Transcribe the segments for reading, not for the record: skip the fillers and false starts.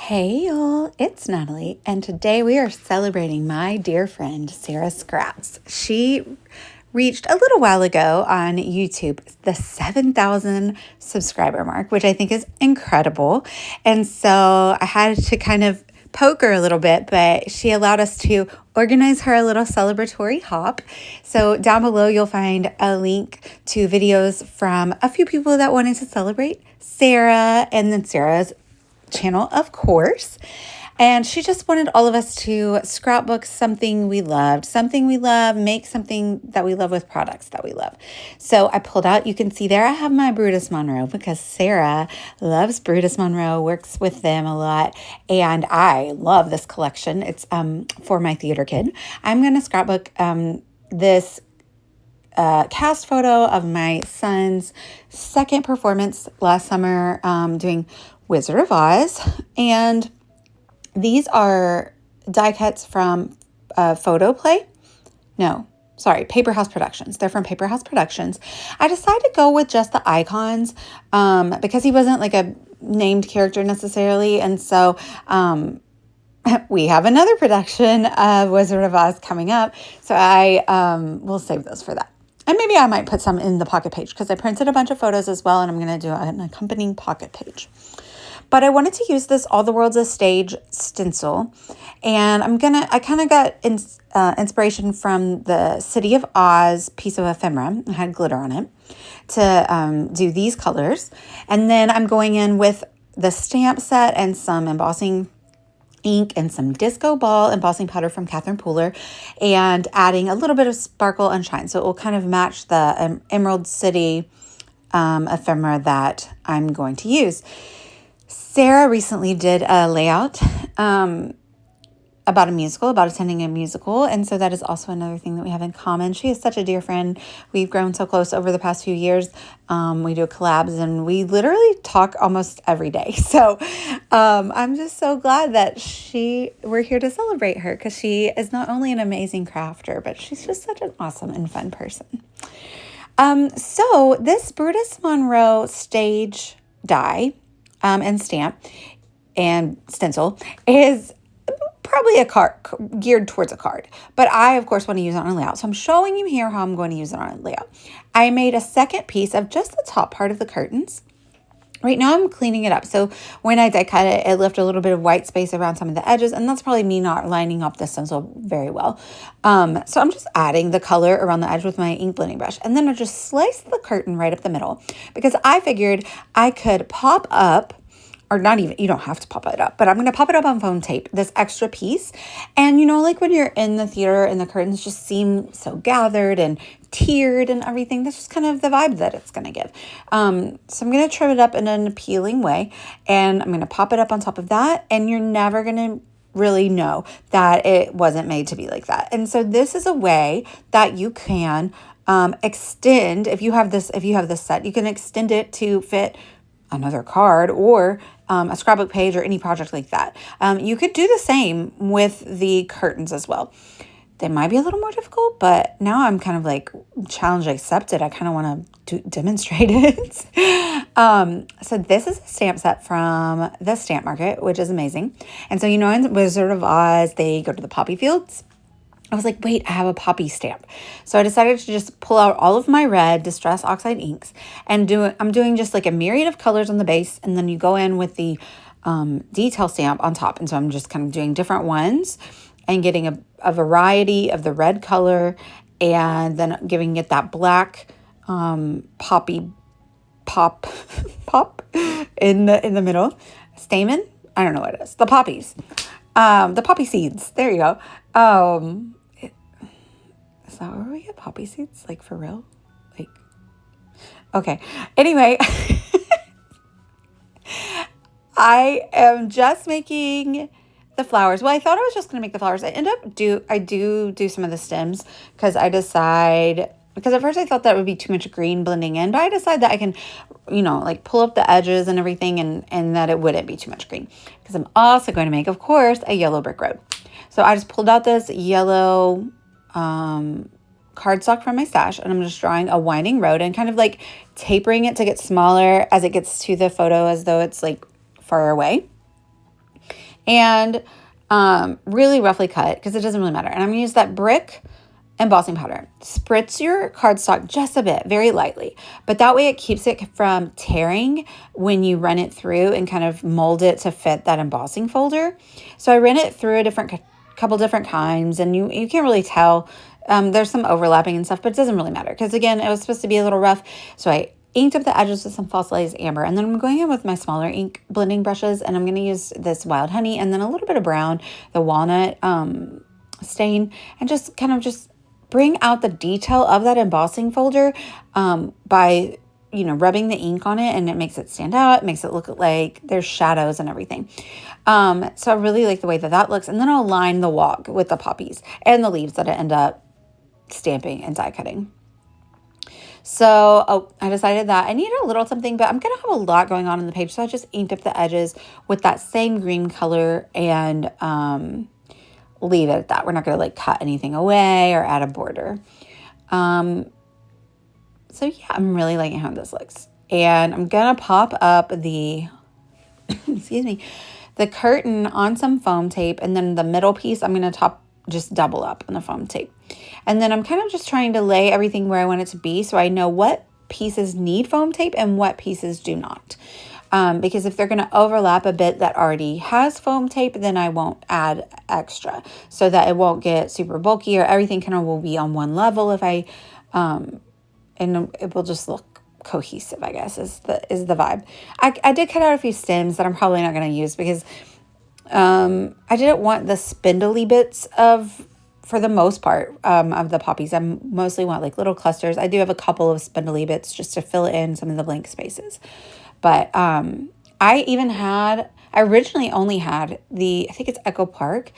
Hey y'all, it's Natalie, and today we are celebrating my dear friend Sara Scraps. She reached a little while ago on YouTube the 7,000 subscriber mark, which I think is incredible. And so I had to kind of poke her a little bit, but she allowed us to organize her a little celebratory hop. So down below, you'll find a link to videos from a few people that wanted to celebrate Sara, and then Sara's channel, of course. And she just wanted all of us to scrapbook something we loved, make something that we love with products that we love. So I pulled out, you can see there, I have my Brutus Monroe because Sara loves Brutus Monroe, works with them a lot. And I love this collection. It's for my theater kid. I'm going to scrapbook this cast photo of my son's second performance last summer doing Wizard of Oz. And these are die cuts from Paper House Productions. They're from Paper House Productions. I decided to go with just the icons because he wasn't like a named character necessarily. And so we have another production of Wizard of Oz coming up. So I will save those for that. And maybe I might put some in the pocket page because I printed a bunch of photos as well, and I'm going to do an accompanying pocket page. But I wanted to use this All the World's a Stage stencil, and I kind of got inspiration from the City of Oz piece of ephemera. It had glitter on it to do these colors. And then I'm going in with the stamp set and some embossing ink and some disco ball embossing powder from Catherine Pooler, and adding a little bit of sparkle and shine. So it will kind of match the Emerald City ephemera that I'm going to use. Sara recently did a layout about attending a musical. And so that is also another thing that we have in common. She is such a dear friend. We've grown so close over the past few years. We do collabs and we literally talk almost every day. So I'm just so glad that we're here to celebrate her because she is not only an amazing crafter, but she's just such an awesome and fun person. So this Brutus Monroe stage die and stamp and stencil is probably a card geared towards a card, but I of course want to use it on a layout. So I'm showing you here how I'm going to use it on a layout. I made a second piece of just the top part of the curtains. Right now I'm cleaning it up. So when I die cut it, it left a little bit of white space around some of the edges, and that's probably me not lining up the stencil very well. So I'm just adding the color around the edge with my ink blending brush, and then I just slice the curtain right up the middle because I figured I could pop up, or not even, you don't have to pop it up, but I'm going to pop it up on foam tape, this extra piece. And like when you're in the theater and the curtains just seem so gathered and tiered and everything, that's just kind of the vibe that it's going to give. So I'm going to trim it up in an appealing way, and I'm going to pop it up on top of that, and you're never going to really know that it wasn't made to be like that. And so this is a way that you can extend, if you have this set, you can extend it to fit another card or a scrapbook page or any project like that. You could do the same with the curtains as well. They might be a little more difficult, but now I'm kind of like challenge accepted. I kind of want to demonstrate it. So this is a stamp set from the Stamp Market, which is amazing. And so, in Wizard of Oz, they go to the poppy fields. I was like, wait, I have a poppy stamp. So I decided to just pull out all of my red Distress Oxide inks and I'm doing just like a myriad of colors on the base. And then you go in with the detail stamp on top. And so I'm just kind of doing different ones and getting a variety of the red color, and then giving it that black poppy pop in the middle. Stamen? I don't know what it is. The poppies. The poppy seeds. There you go. Is that where we get poppy seeds? Like for real? Like, okay. Anyway, I am just making the flowers. Well, I thought I was just going to make the flowers. I do some of the stems because because at first I thought that would be too much green blending in, but I decided that I can, like pull up the edges and everything and that it wouldn't be too much green, because I'm also going to make, of course, a yellow brick road. So I just pulled out this yellow cardstock from my stash, and I'm just drawing a winding road and kind of like tapering it to get smaller as it gets to the photo, as though it's like far away. and really roughly cut because it doesn't really matter. And I'm going to use that brick embossing powder. Spritz your cardstock just a bit, very lightly, but that way it keeps it from tearing when you run it through and kind of mold it to fit that embossing folder. So I ran it through a couple different times, and you can't really tell. There's some overlapping and stuff, but it doesn't really matter because, again, it was supposed to be a little rough. So I inked up the edges with some fossilized amber, and then I'm going in with my smaller ink blending brushes, and I'm going to use this wild honey and then a little bit of brown, the walnut stain, and just bring out the detail of that embossing folder by, rubbing the ink on it, and it makes it stand out. It makes it look like there's shadows and everything. So I really like the way that looks. And then I'll line the wog with the poppies and the leaves that I end up stamping and die cutting. So I decided that I needed a little something, but I'm going to have a lot going on the page. So I just inked up the edges with that same green color and leave it at that. We're not going to cut anything away or add a border. So yeah, I'm really liking how this looks. And I'm going to pop up the, excuse me, the curtain on some foam tape. And then the middle piece, I'm going to just double up on the foam tape. And then I'm kind of just trying to lay everything where I want it to be so I know what pieces need foam tape and what pieces do not. Because if they're going to overlap a bit that already has foam tape, then I won't add extra so that it won't get super bulky, or everything kind of will be on one level if I, and it will just look cohesive, I guess, is the vibe. I did cut out a few stems that I'm probably not going to use because I didn't want the spindly bits for the most part, of the poppies. I mostly want little clusters. I do have a couple of spindly bits just to fill in some of the blank spaces. But I originally only had I think it's Echo Park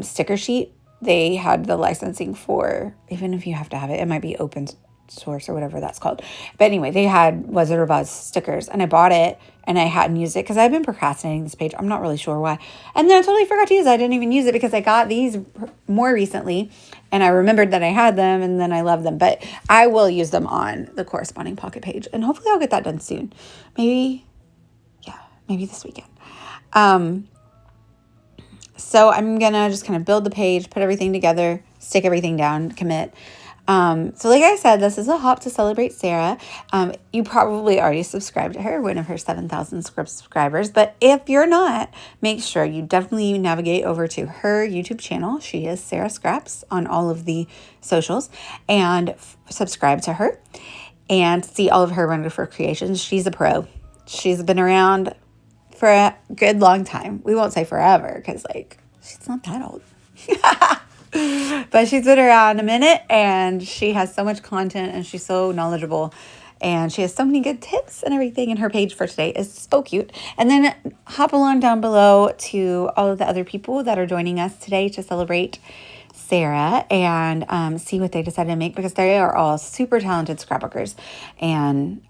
sticker sheet. They had the licensing for, even if you have to have it, it might be open source or whatever that's called. But anyway, they had Wizard of Oz stickers, and I bought it and I hadn't used it because I've been procrastinating this page. I'm not really sure why. And then I totally forgot to use it. I didn't even use it because I got these more recently and I remembered that I had them, and then I love them. But I will use them on the corresponding pocket page, and hopefully I'll get that done soon. Maybe this weekend. So I'm going to just kind of build the page, put everything together, stick everything down, commit. So like I said, this is a hop to celebrate Sara. You probably already subscribed to her, one of her 7,000 subscribers. But if you're not, make sure you definitely navigate over to her YouTube channel. She is Sara Scraps on all of the socials, and subscribe to her and see all of her wonderful creations. She's a pro. She's been around for a good long time. We won't say forever because she's not that old. But she's been around a minute, and she has so much content, and she's so knowledgeable, and she has so many good tips and everything. And her page for today is so cute. And then hop along down below to all of the other people that are joining us today to celebrate Sara, and see what they decided to make, because they are all super talented scrapbookers. And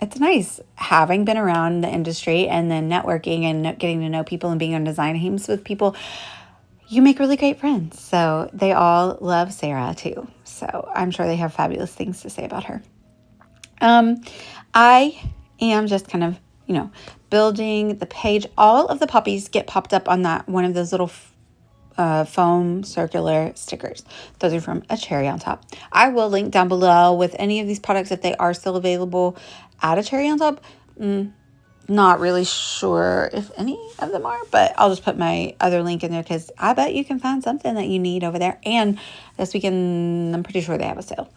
it's nice having been around the industry and then networking and getting to know people and being on design teams with people. You make really great friends. So they all love Sara too. So I'm sure they have fabulous things to say about her. I am just kind of, building the page. All of the poppies get popped up on that one of those little foam circular stickers. Those are from A Cherry on Top. I will link down below with any of these products if they are still available at A Cherry on Top. Not really sure if any of them are, but I'll just put my other link in there because I bet you can find something that you need over there. And this weekend, I'm pretty sure they have a sale,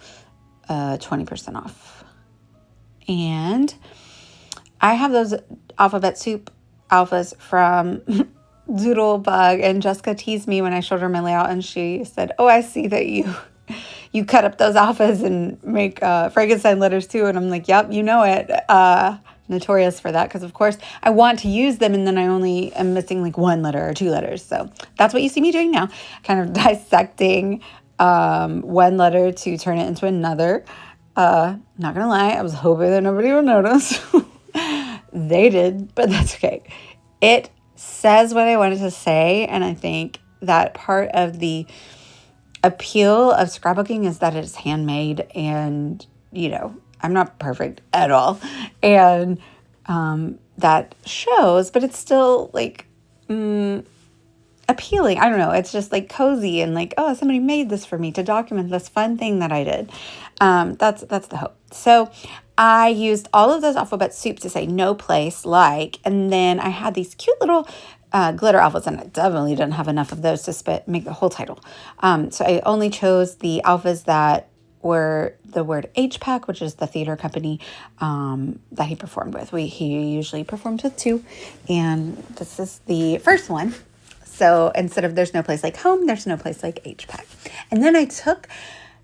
20% off. And I have those alphabet soup alphas from Doodlebug, and Jessica teased me when I showed her my layout, and she said, "Oh, I see that you cut up those alphas and make Frankenstein letters too." And I'm like, "Yep, you know it." Notorious for that, because of course I want to use them, and then I only am missing one letter or two letters. So that's what you see me doing now, kind of dissecting one letter to turn it into another. Not gonna lie, I was hoping that nobody would notice. They did, but that's okay. It says what I wanted to say, and I think that part of the appeal of scrapbooking is that it's handmade, and I'm not perfect at all, and that shows, but it's still appealing. I don't know. It's just like cozy and like, oh, somebody made this for me to document this fun thing that I did. That's the hope. So I used all of those alphabet soup to say no place like, and then I had these cute little glitter alphas, and I definitely didn't have enough of those to make the whole title. So I only chose the alphas that were the word HPAC, which is the theater company that he performed with. He usually performs with two, and this is the first one. So instead of there's no place like home, there's no place like HPAC. And then I took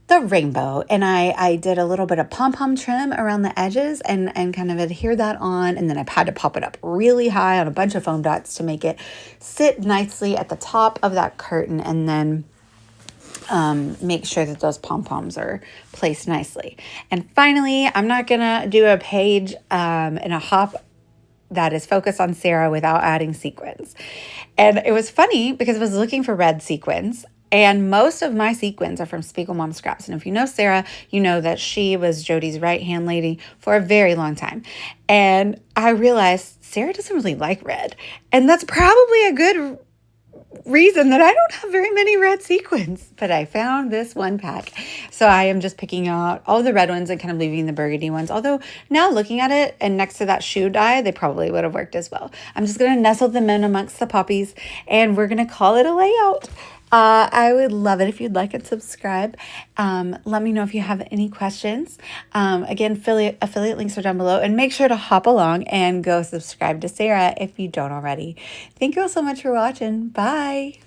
the rainbow and I did a little bit of pom-pom trim around the edges and kind of adhere that on. And then I had to pop it up really high on a bunch of foam dots to make it sit nicely at the top of that curtain, and then make sure that those pom-poms are placed nicely. And finally, I'm not gonna do a page in a hop that is focused on Sara without adding sequins. And it was funny because I was looking for red sequins, and most of my sequins are from Spiegel Mom Scraps. And if you know Sara, you know that she was Jody's right-hand lady for a very long time. And I realized Sara doesn't really like red. And that's probably a good reason that I don't have very many red sequins, but I found this one pack. So I am just picking out all the red ones and kind of leaving the burgundy ones. Although now looking at it and next to that shoe dye, they probably would have worked as well. I'm just going to nestle them in amongst the poppies, and we're going to call it a layout. I would love it if you'd like and subscribe. Let me know if you have any questions. Again, affiliate links are down below, and make sure to hop along and go subscribe to Sara if you don't already. Thank you all so much for watching. Bye.